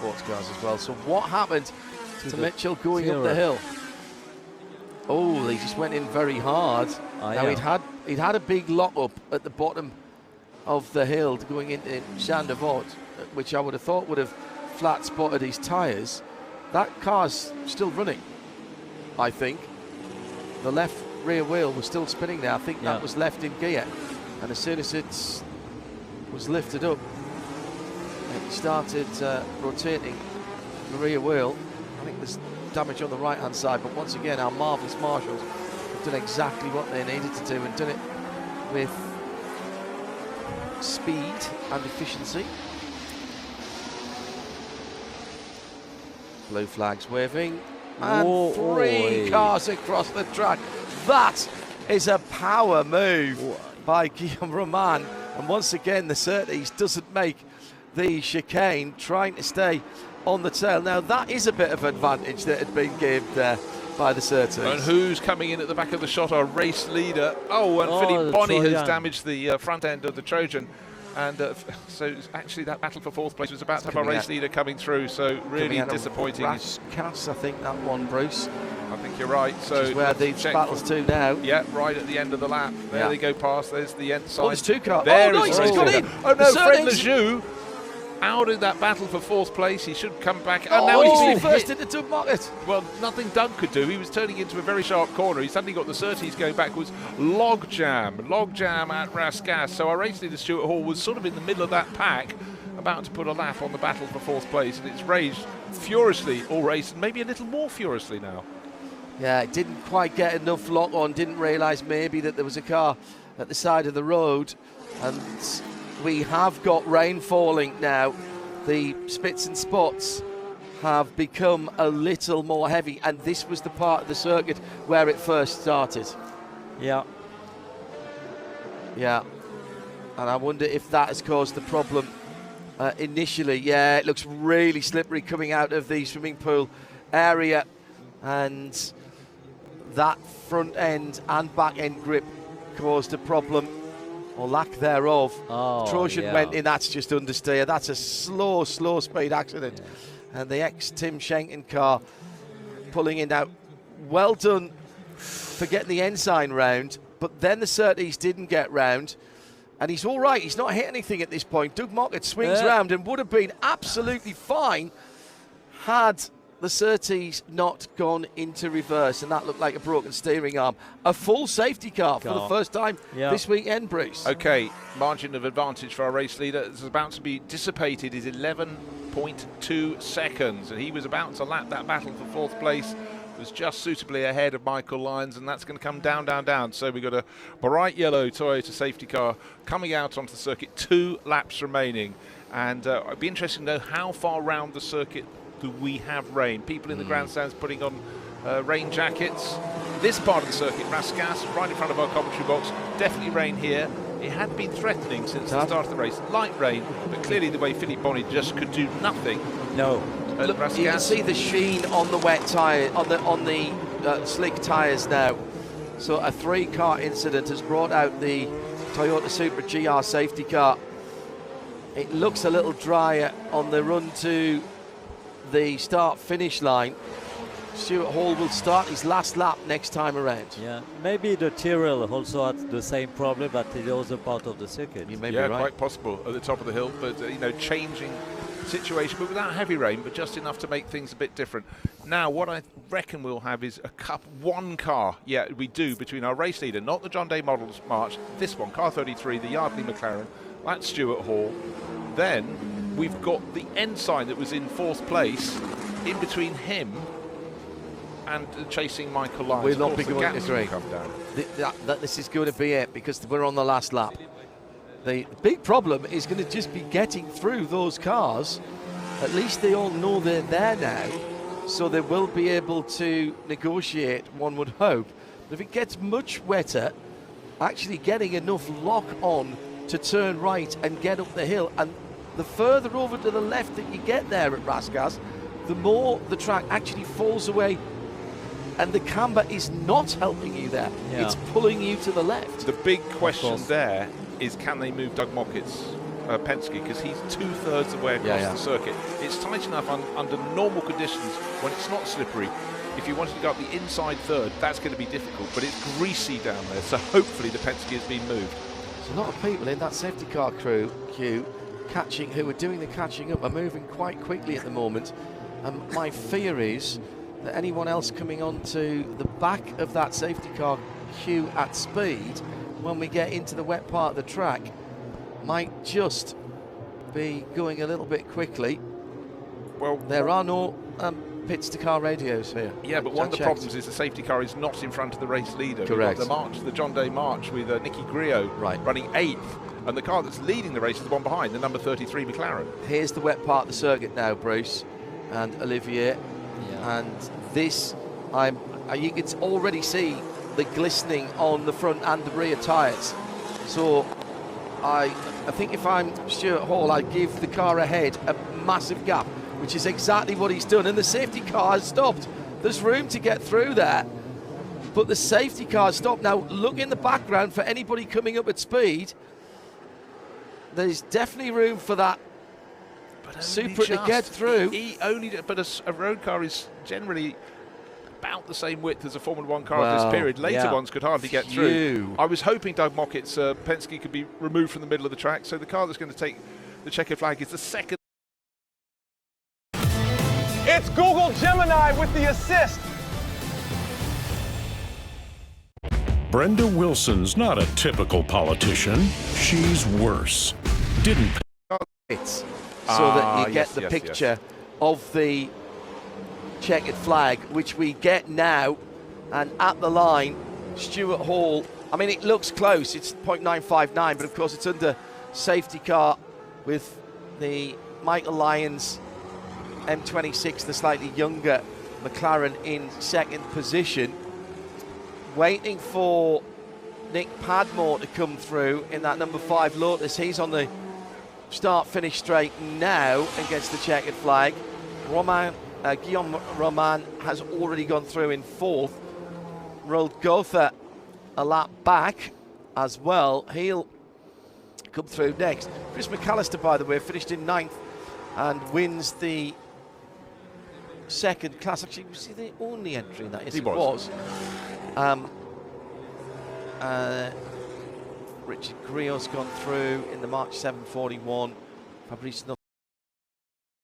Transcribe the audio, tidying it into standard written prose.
sports cars as well. So what happened to Mitchell going up the hill? Oh, he just went in very hard. Now he'd had a big lock up at the bottom of the hill going into Champ de Vaud, which I would have thought would have flat spotted his tyres. That car's still running, I think. The left rear wheel was still spinning there. I think that was left in gear. And as soon as it was lifted up, it started rotating the rear wheel. I think there's damage on the right-hand side, but once again, our marvellous marshals have done exactly what they needed to do and done it with speed and efficiency. Blue flags waving, and three cars across the track. That is a power move by Guillaume Roman, and once again the Surtees doesn't make the chicane, trying to stay on the tail. Now that is a bit of advantage that had been given there by the Surtees. And who's coming in at the back of the shot? Our race leader. Philippe Bonny has damaged the front end of the Trojan. And so actually that battle for fourth place was about to have our race leader coming through, so really disappointing. Rascasse, I think that one, Bruce. I think you're right. So which is where the battle's to now. Yeah, right at the end of the lap. There they go past. There's the end sign. Oh, there's two cars. He's got in. Oh no, Fred Lejeune out in that battle for fourth place. He should come back. And now he's been first into Doug Mockett. Well, nothing Doug could do. He was turning into a very sharp corner. He suddenly got the Surtees going backwards. Logjam at Rascasse. So our race leader Stuart Hall was sort of in the middle of that pack, about to put a lap on the battle for fourth place, and it's raged furiously all race, and maybe a little more furiously now. Yeah, it didn't quite get enough lock on, didn't realise maybe that there was a car at the side of the road, and we have got rain falling now. The spits and spots have become a little more heavy, and this was the part of the circuit where it first started. Yeah. And I wonder if that has caused the problem initially. Yeah, it looks really slippery coming out of the swimming pool area, and that front end and back end grip caused a problem, or lack thereof. Trojan went in. That's just understeer. That's a slow speed accident. And the ex-Tim Schenken car pulling in now. Well done for getting the ensign round, but then the Surtees didn't get round, and he's all right. He's not hit anything at this point. Doug Mockett swings round and would have been absolutely fine had the Surtees not gone into reverse, and that looked like a broken steering arm. A full safety car for the first time this weekend, Bruce. Okay, margin of advantage for our race leader is about to be dissipated is 11.2 seconds, and he was about to lap that battle for fourth place. Was just suitably ahead of Michael Lyons, and that's going to come down. So we've got a bright yellow Toyota safety car coming out onto the circuit, 2 laps remaining, and it'd be interesting to know how far round the circuit do we have rain. People in the grandstands putting on rain jackets. This part of the circuit, Rascasse, right in front of our commentary box, definitely rain here. It had been threatening since the start of the race. Light rain, but clearly the way Philippe Bonny just could do nothing. No. Look, you can see the sheen on the wet tyre, on the slick tyres now. So a 3-car incident has brought out the Toyota Supra GR safety car. It looks a little drier on the run to the start-finish line. Stuart Hall will start his last lap next time around. Yeah, maybe the Tyrrell also had the same problem, but it was a part of the circuit. You may be right. Quite possible at the top of the hill, but changing situation, but without heavy rain, but just enough to make things a bit different. Now, what I reckon we'll have is one car. Yeah, we do, between our race leader, not the John Day Models March, this one, car 33, the Yardley McLaren. That's Stuart Hall. Then we've got the ensign that was in fourth place in between him and chasing Michael Lyons. We'll not be going to agree. This is going to be it, because we're on the last lap. The big problem is going to just be getting through those cars. At least they all know they're there now, so they will be able to negotiate, one would hope. But if it gets much wetter, actually getting enough lock on to turn right and get up the hill, and the further over to the left that you get there at Rascasse, the more the track actually falls away, and the camber is not helping you there. It's pulling you to the left. The big question there is, can they move Doug Mockett's Penske, because he's 2/3 the way across the circuit. It's tight enough under normal conditions when it's not slippery. If you wanted to go up the inside third, that's going to be difficult, but it's greasy down there, so hopefully the Penske has been moved. There's a lot of people in that safety car crew queue who are doing the catching up, are moving quite quickly at the moment. And my fear is that anyone else coming onto the back of that safety car queue at speed when we get into the wet part of the track might just be going a little bit quickly. Well, there are no pits to car radios here. Yeah, but one of the problems is the safety car is not in front of the race leader. Correct. We've got the John Day March with Nicky Griot running 8th, and the car that's leading the race is the one behind, the number 33 McLaren. Here's the wet part of the circuit now, Bruce and Olivier, and this, you can already see the glistening on the front and the rear tyres. So I think if I'm Stuart Hall, I'd give the car ahead a massive gap, which is exactly what he's done, and the safety car has stopped. There's room to get through there, but the safety car has stopped. Now look in the background for anybody coming up at speed. There's definitely room for that Supra to get through. But a road car is generally about the same width as a Formula 1 car at this period. Later ones could hardly get through. I was hoping Doug Mockett's Penske could be removed from the middle of the track, so the car that's going to take the checkered flag is the second. It's Google Gemini with the assist. Brenda Wilson's not a typical politician. She's worse. Didn't it so that you get the picture of the checkered flag, which we get now, and at the line, Stuart Hall. I mean, it looks close. It's 0.959, but of course it's under safety car with the Michael Lyons M26, the slightly younger McLaren, in second position, waiting for Nick Padmore to come through in that number 5 Lotus. He's on the start-finish straight now and gets the checkered flag. Guillaume Roman has already gone through in 4th. Roald Gotha a lap back as well. He'll come through next. Chris McAllister, by the way, finished in 9th and wins the second class. Actually, was he the only entry in that? Yes, he was. Richard Griot's gone through in the March 741. Fabrice